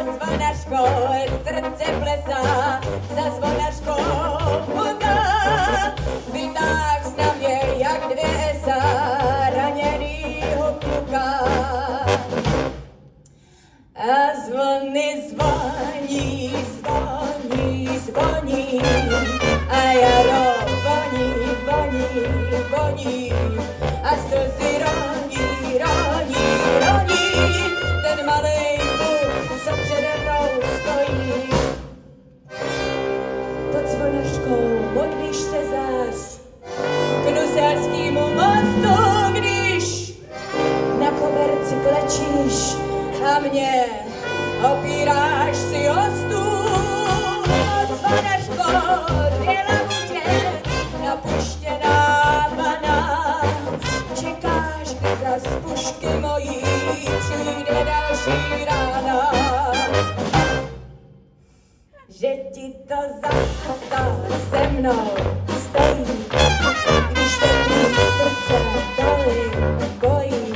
zvonačkou srdce plesá, za zvonačkou voda. Vytáh na mě jak dvě esa raněnýho kluka. A zvony zvoní, zvoní, zvoní, a jaro voní, voní, voní, a slzy roní, roní, roní, ten malej kluk, co přede mnou stojí. Pod zvonačkou modlíš se zás k Nusárskému mostu, když na koberci klečíš a mě opíráš si o stůl. Pod zvonačkou dvě lamutě, napuštěná vana. Čekáš, kdy zas pušky mojí přijde další rána. Že ti to zachata se mnou stojí, když se tvý srdce tolik bojí.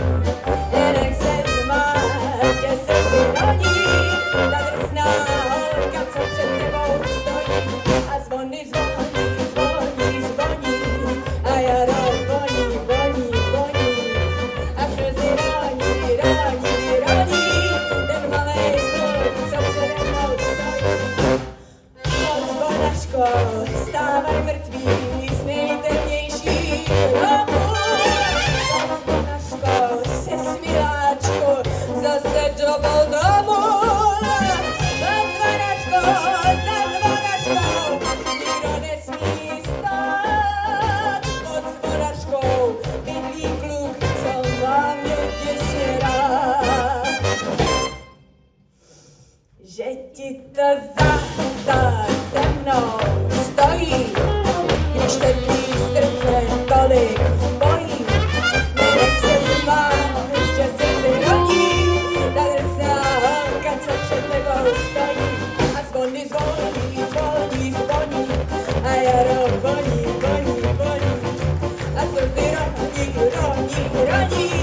Nenech se zmást, že se si roní, ta drsná holka, co před tebou stojí. A zvony zvoní, zvoní, zvoní, a jaro voní, voní, voní, a slzy roní, roní, roní, ten malej kluk, co přede mnou stojí. Pod zvonačkou stávaj mrtví z nejtemnějších hrobů. Pod zvonačkou se smiláčku zase drobou domů. Pod zvonačkou, za zvonačkou nikdo nesmí stát. Pod zvonačkou bydlí kluk, co má mě děsně rád. Že ti to zachutá se mnou stojí, když se tvý srdce tolik bojí. Nenech se zmást, že se si rodí, ta drsná holka, co před tebou stojí. A zvony zvoní, zvoní, zvoní, a jaro voní, voní, voní, a slzy roní, roní, roní.